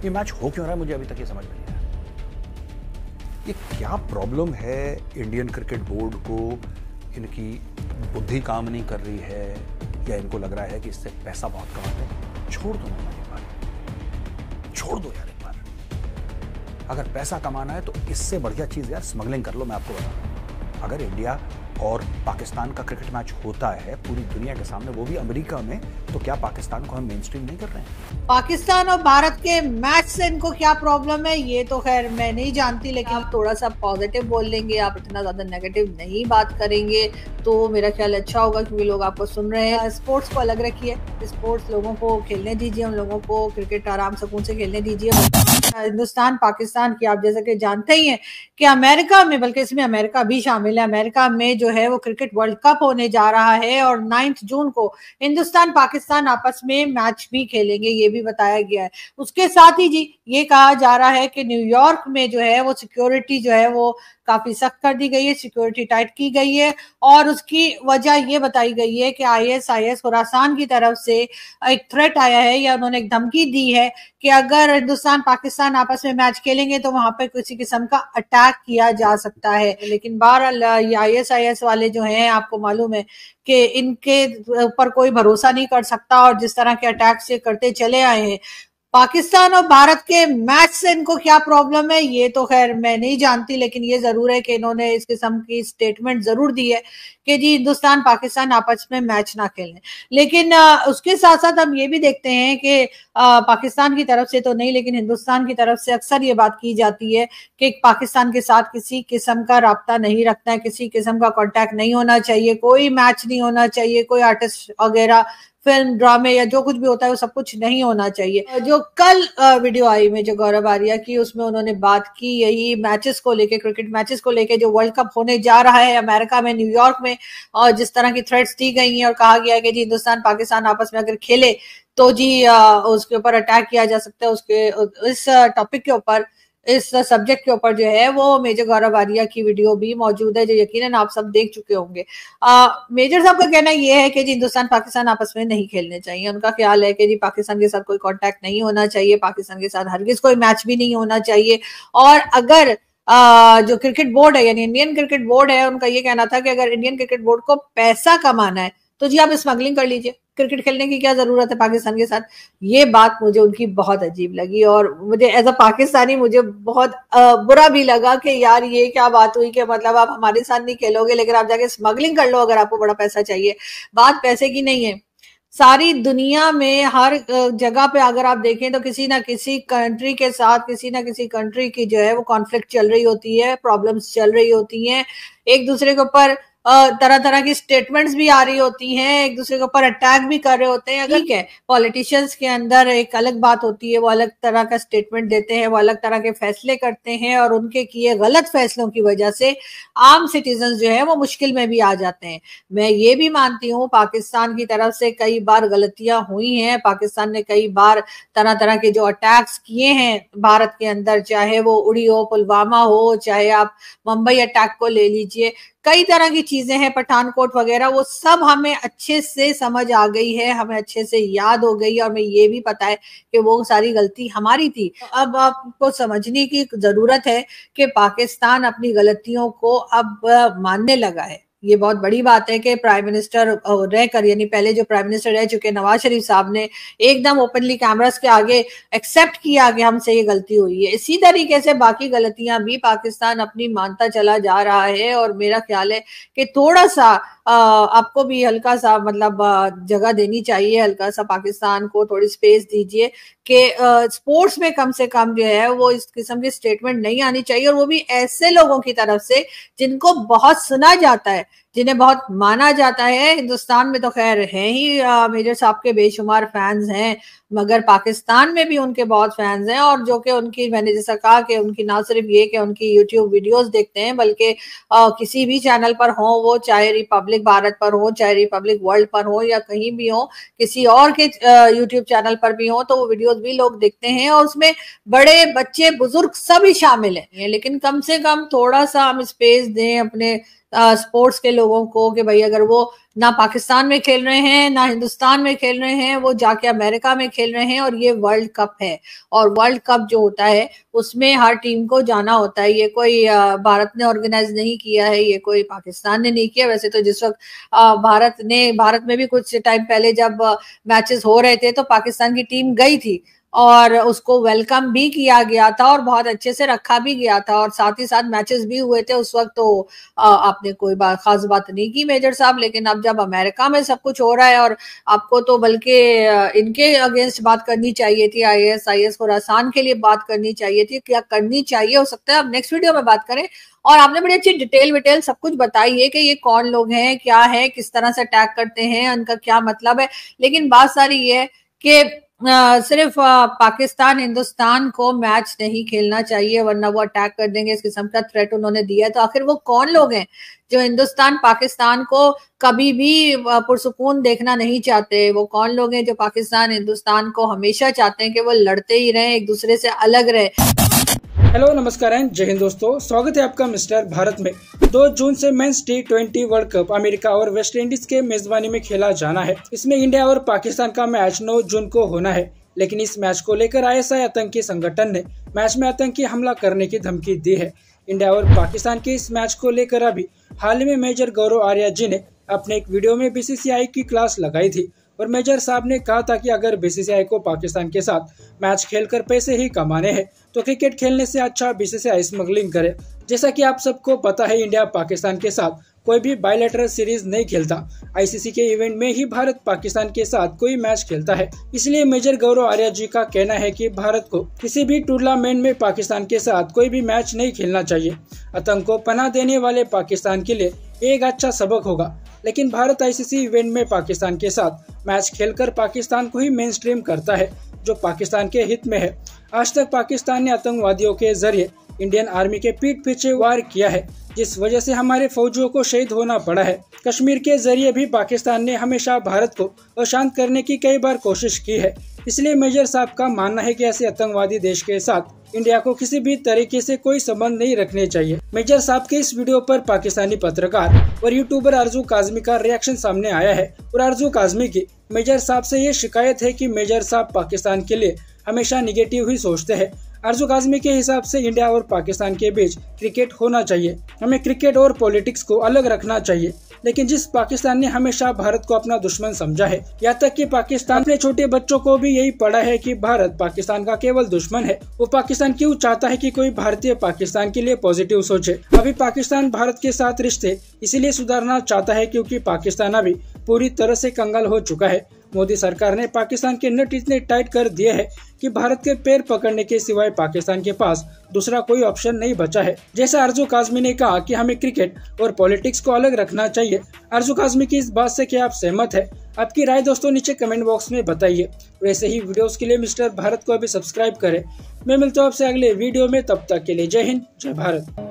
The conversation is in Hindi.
ये मैच हो क्यों रहा है मुझे अभी तक ये समझ में नहीं आया। ये क्या प्रॉब्लम है इंडियन क्रिकेट बोर्ड को? इनकी बुद्धि काम नहीं कर रही है या इनको लग रहा है कि इससे पैसा बहुत कमाते हैं? छोड़ दो ना एक बार, छोड़ दो यार एक बार। अगर पैसा कमाना है तो इससे बढ़िया चीज यार स्मगलिंग कर लो। मैं आपको बताऊं, अगर इंडिया और पाकिस्तान का क्रिकेट मैच होता है पूरी दुनिया के सामने, वो भी अमेरिका में, तो क्या पाकिस्तान को हम मेन स्ट्रीम नहीं कर रहे हैं? पाकिस्तान और भारत के मैच से इनको क्या प्रॉब्लम है ये तो खैर मैं नहीं जानती, लेकिन आप थोड़ा सा पॉजिटिव बोल लेंगे, आप इतना ज्यादा नेगेटिव नहीं बात करेंगे तो मेरा ख्याल अच्छा होगा, क्योंकि लोग आपको सुन रहे हैं। स्पोर्ट्स को अलग रखिए, स्पोर्ट्स लोगों को खेलने दीजिए, उन लोगों को क्रिकेट आराम सुकून से खेलने दीजिए। हिंदुस्तान पाकिस्तान की आप जैसे कि जानते ही हैं कि अमेरिका में, बल्कि इसमें अमेरिका भी शामिल है, अमेरिका में जो है वो क्रिकेट वर्ल्ड कप होने जा रहा है और 9 जून को हिंदुस्तान पाकिस्तान आपस में मैच भी खेलेंगे, ये भी बताया गया है। उसके साथ ही जी ये कहा जा रहा है कि न्यूयॉर्क में जो है वो सिक्योरिटी जो है वो काफी सख्त कर दी गई है, सिक्योरिटी टाइट की गई है और उसकी वजह ये बताई गई है कि आईएसआईएस खुरासान की तरफ से एक थ्रेट आया है या उन्होंने एक धमकी दी है कि अगर हिंदुस्तान पाकिस्तान आपस में मैच खेलेंगे तो वहां पर किसी किस्म का अटैक किया जा सकता है। लेकिन बहरहाल आईएसआईएस वाले जो हैं, आपको मालूम है कि इनके ऊपर कोई भरोसा नहीं कर सकता और जिस तरह के अटैक से करते चले आए हैं। पाकिस्तान और भारत के मैच से इनको क्या प्रॉब्लम है ये तो खैर मैं नहीं जानती, लेकिन ये जरूर है कि इन्होंने इस किस्म की स्टेटमेंट जरूर दी है कि जी हिंदुस्तान पाकिस्तान आपस में मैच ना खेलें। लेकिन उसके साथ साथ हम ये भी देखते हैं कि पाकिस्तान की तरफ से तो नहीं, लेकिन हिंदुस्तान की तरफ से अक्सर ये बात की जाती है कि पाकिस्तान के साथ किसी किस्म का राब्ता नहीं रखना है, किसी किस्म का कॉन्टैक्ट नहीं होना चाहिए, कोई मैच नहीं होना चाहिए, कोई आर्टिस्ट वगैरह फिल्म ड्रामे या जो कुछ भी होता है वो सब कुछ नहीं होना चाहिए। जो कल वीडियो आई में जो गौरव आर्या की, उसमें उन्होंने बात की यही मैचेस को लेके, क्रिकेट मैचेस को लेके जो वर्ल्ड कप होने जा रहा है अमेरिका में, न्यूयॉर्क में, और जिस तरह की थ्रेट्स दी गई हैं और कहा गया है कि जी हिंदुस्तान पाकिस्तान आपस में अगर खेले तो जी उसके ऊपर अटैक किया जा सकता है। उसके इस टॉपिक के ऊपर, इस सब्जेक्ट के ऊपर जो है वो मेजर गौरव आर्या की वीडियो भी मौजूद है जो यकीनन आप सब देख चुके होंगे। मेजर साहब का कहना यह है कि जी हिंदुस्तान पाकिस्तान आपस में नहीं खेलने चाहिए। उनका ख्याल है कि जी पाकिस्तान के साथ कोई कांटेक्ट नहीं होना चाहिए, पाकिस्तान के साथ हरगिज कोई मैच भी नहीं होना चाहिए। और अगर जो क्रिकेट बोर्ड है यानी इंडियन क्रिकेट बोर्ड है, उनका ये कहना था कि अगर इंडियन क्रिकेट बोर्ड को पैसा कमाना है तो जी आप स्मगलिंग कर लीजिए, क्रिकेट खेलने की क्या जरूरत है पाकिस्तान के साथ। ये बात मुझे उनकी बहुत अजीब लगी और मुझे एज अ पाकिस्तानी मुझे बहुत बुरा भी लगा कि यार ये क्या बात हुई कि मतलब आप हमारे साथ नहीं खेलोगे लेकिन आप जाके स्मगलिंग कर लो अगर आपको बड़ा पैसा चाहिए। बात पैसे की नहीं है। सारी दुनिया में हर जगह पे अगर आप देखें तो किसी ना किसी कंट्री के साथ, किसी ना किसी कंट्री की जो है वो कॉन्फ्लिक्ट चल रही होती है, प्रॉब्लम्स चल रही होती हैं, एक दूसरे के ऊपर तरह तरह की स्टेटमेंट्स भी आ रही होती हैं, एक दूसरे के ऊपर अटैक भी कर रहे होते हैं। ठीक है, पॉलिटिशियंस के अंदर एक अलग बात होती है, वो अलग तरह का स्टेटमेंट देते हैं, वो अलग तरह के फैसले करते हैं और उनके किए गलत फैसलों की वजह से आम सिटीजन जो है वो मुश्किल में भी आ जाते हैं। मैं ये भी मानती हूँ पाकिस्तान की तरफ से कई बार गलतियां हुई हैं, पाकिस्तान ने कई बार तरह तरह के जो अटैक्स किए हैं भारत के अंदर, चाहे वो उड़ी हो, पुलवामा हो, चाहे आप मुंबई अटैक को ले लीजिए, कई तरह की चीजें हैं, पठानकोट वगैरह, वो सब हमें अच्छे से समझ आ गई है, हमें अच्छे से याद हो गई और हमें ये भी पता है कि वो सारी गलती हमारी थी। अब आपको समझने की जरूरत है कि पाकिस्तान अपनी गलतियों को अब मानने लगा है। ये बहुत बड़ी बात है कि प्राइम मिनिस्टर रहकर, यानी पहले जो प्राइम मिनिस्टर रह चुके नवाज शरीफ साहब ने एकदम ओपनली कैमरास के आगे एक्सेप्ट किया कि हमसे ये गलती हुई है। इसी तरीके से बाकी गलतियां भी पाकिस्तान अपनी मानता चला जा रहा है और मेरा ख्याल है कि थोड़ा सा आपको भी हल्का सा मतलब जगह देनी चाहिए, हल्का सा पाकिस्तान को थोड़ी स्पेस दीजिए कि स्पोर्ट्स में कम से कम जो है वो इस किस्म की स्टेटमेंट नहीं आनी चाहिए, और वो भी ऐसे लोगों की तरफ से जिनको बहुत सुना जाता है, जिन्हें बहुत माना जाता है। हिंदुस्तान में तो खैर है ही मेजर साहब के बेशुमार फैंस हैं, मगर पाकिस्तान में भी उनके बहुत फैंस हैं, और जो कि उनकी, मैंने जैसा कहा कि उनकी ना सिर्फ ये कि उनकी यूट्यूब वीडियोस देखते हैं, बल्कि किसी भी चैनल पर हो, वो चाहे रिपब्लिक भारत पर हो, चाहे रिपब्लिक वर्ल्ड पर हो, या कहीं भी हो, किसी और के यूट्यूब चैनल पर भी हो, तो वो वीडियोस भी लोग देखते हैं और उसमें बड़े बच्चे बुजुर्ग सभी शामिल हैं। लेकिन कम से कम थोड़ा सा हम स्पेस दें अपने स्पोर्ट्स के लोगों को कि भाई अगर वो ना पाकिस्तान में खेल रहे हैं ना हिंदुस्तान में खेल रहे हैं, वो जाके अमेरिका में खेल रहे हैं और ये वर्ल्ड कप है। और वर्ल्ड कप जो होता है उसमें हर टीम को जाना होता है। ये कोई भारत ने ऑर्गेनाइज नहीं किया है, ये कोई पाकिस्तान ने नहीं किया। वैसे तो जिस वक्त भारत में भी कुछ टाइम पहले जब मैचेस हो रहे थे तो पाकिस्तान की टीम गई थी और उसको वेलकम भी किया गया था और बहुत अच्छे से रखा भी गया था और साथ ही साथ मैचेस भी हुए थे उस वक्त। तो आपने कोई खास बात नहीं की मेजर साहब, लेकिन अब जब अमेरिका में सब कुछ हो रहा है और आपको तो बल्कि इनके अगेंस्ट बात करनी चाहिए थी, IAS खुरासान के लिए बात करनी चाहिए थी। क्या करनी चाहिए, हो सकता है अब नेक्स्ट वीडियो में बात करें। और आपने बड़ी अच्छी डिटेल सब कुछ बताई है कि ये कौन लोग हैं, क्या है, किस तरह से अटैक करते हैं, उनका क्या मतलब है। लेकिन बात सारी ये है कि सिर्फ पाकिस्तान हिंदुस्तान को मैच नहीं खेलना चाहिए वरना वो अटैक कर देंगे, इस किस्म का थ्रेट उन्होंने दिया है। तो आखिर वो कौन लोग हैं जो हिंदुस्तान पाकिस्तान को कभी भी पुरसुकून देखना नहीं चाहते? वो कौन लोग हैं जो पाकिस्तान हिंदुस्तान को हमेशा चाहते हैं कि वो लड़ते ही रहें, एक दूसरे से अलग रहे? हेलो नमस्कार एंड जय हिंद दोस्तों, स्वागत है आपका मिस्टर भारत में। 2 जून से men's T20 world cup America और वेस्ट इंडीज के मेजबानी में खेला जाना है। इसमें इंडिया और पाकिस्तान का मैच 9 जून को होना है। लेकिन इस मैच को लेकर ISI आतंकी संगठन ने मैच में आतंकी हमला करने की धमकी दी है। इंडिया और पाकिस्तान के इस मैच को लेकर अभी हाल में मेजर गौरव आर्या जी ने अपने एक वीडियो में BCCI की क्लास लगाई थी और मेजर साहब ने कहा था कि अगर BCCI को पाकिस्तान के साथ मैच खेलकर पैसे ही कमाने हैं तो क्रिकेट खेलने से अच्छा BCCI स्मगलिंग करे। जैसा कि आप सबको पता है, इंडिया पाकिस्तान के साथ कोई भी बायलैटरल सीरीज नहीं खेलता। ICC के इवेंट में ही भारत पाकिस्तान के साथ कोई मैच खेलता है। इसलिए मेजर गौरव आर्या जी का कहना है कि भारत को किसी भी टूर्नामेंट में पाकिस्तान के साथ कोई भी मैच नहीं खेलना चाहिए। आतंक को पनाह देने वाले पाकिस्तान के लिए एक अच्छा सबक होगा। लेकिन भारत ICC इवेंट में पाकिस्तान के साथ मैच खेलकर पाकिस्तान को ही मेन स्ट्रीम करता है, जो पाकिस्तान के हित में है। आज तक पाकिस्तान ने आतंकवादियों के जरिए इंडियन आर्मी के पीठ पीछे वार किया है, जिस वजह से हमारे फौजियों को शहीद होना पड़ा है। कश्मीर के जरिए भी पाकिस्तान ने हमेशा भारत को अशांत करने की कई बार कोशिश की है। इसलिए मेजर साहब का मानना है कि ऐसे आतंकवादी देश के साथ इंडिया को किसी भी तरीके से कोई संबंध नहीं रखने चाहिए। मेजर साहब के इस वीडियो पर पाकिस्तानी पत्रकार और यूट्यूबर आरजू काजमी का रिएक्शन सामने आया है और आरजू काजमी की मेजर साहब से ये शिकायत है कि मेजर साहब पाकिस्तान के लिए हमेशा निगेटिव ही सोचते हैं। आरजू काजमी के हिसाब से इंडिया और पाकिस्तान के बीच क्रिकेट होना चाहिए। हमें क्रिकेट और पॉलिटिक्स को अलग रखना चाहिए। लेकिन जिस पाकिस्तान ने हमेशा भारत को अपना दुश्मन समझा है, यहाँ तक कि पाकिस्तान अपने छोटे बच्चों को भी यही पढ़ा है कि भारत पाकिस्तान का केवल दुश्मन है। वो पाकिस्तान क्यों चाहता है कि कोई भारतीय पाकिस्तान के लिए पॉजिटिव सोचे? अभी पाकिस्तान भारत के साथ रिश्ते इसीलिए सुधारना चाहता है क्योंकि पाकिस्तान अभी पूरी तरह से कंगाल हो चुका है। मोदी सरकार ने पाकिस्तान के नट इतने टाइट कर दिए हैं कि भारत के पैर पकड़ने के सिवाय पाकिस्तान के पास दूसरा कोई ऑप्शन नहीं बचा है। जैसा आरजू काजमी ने कहा कि हमें क्रिकेट और पॉलिटिक्स को अलग रखना चाहिए। आरजू काजमी की इस बात से क्या आप सहमत है? आपकी राय दोस्तों नीचे कमेंट बॉक्स में बताइए। वैसे ही वीडियोस के लिए मिस्टर भारत को अभी सब्सक्राइब करें। मैं मिलता हूँ आपसे अगले वीडियो में, तब तक के लिए जय हिंद जय भारत।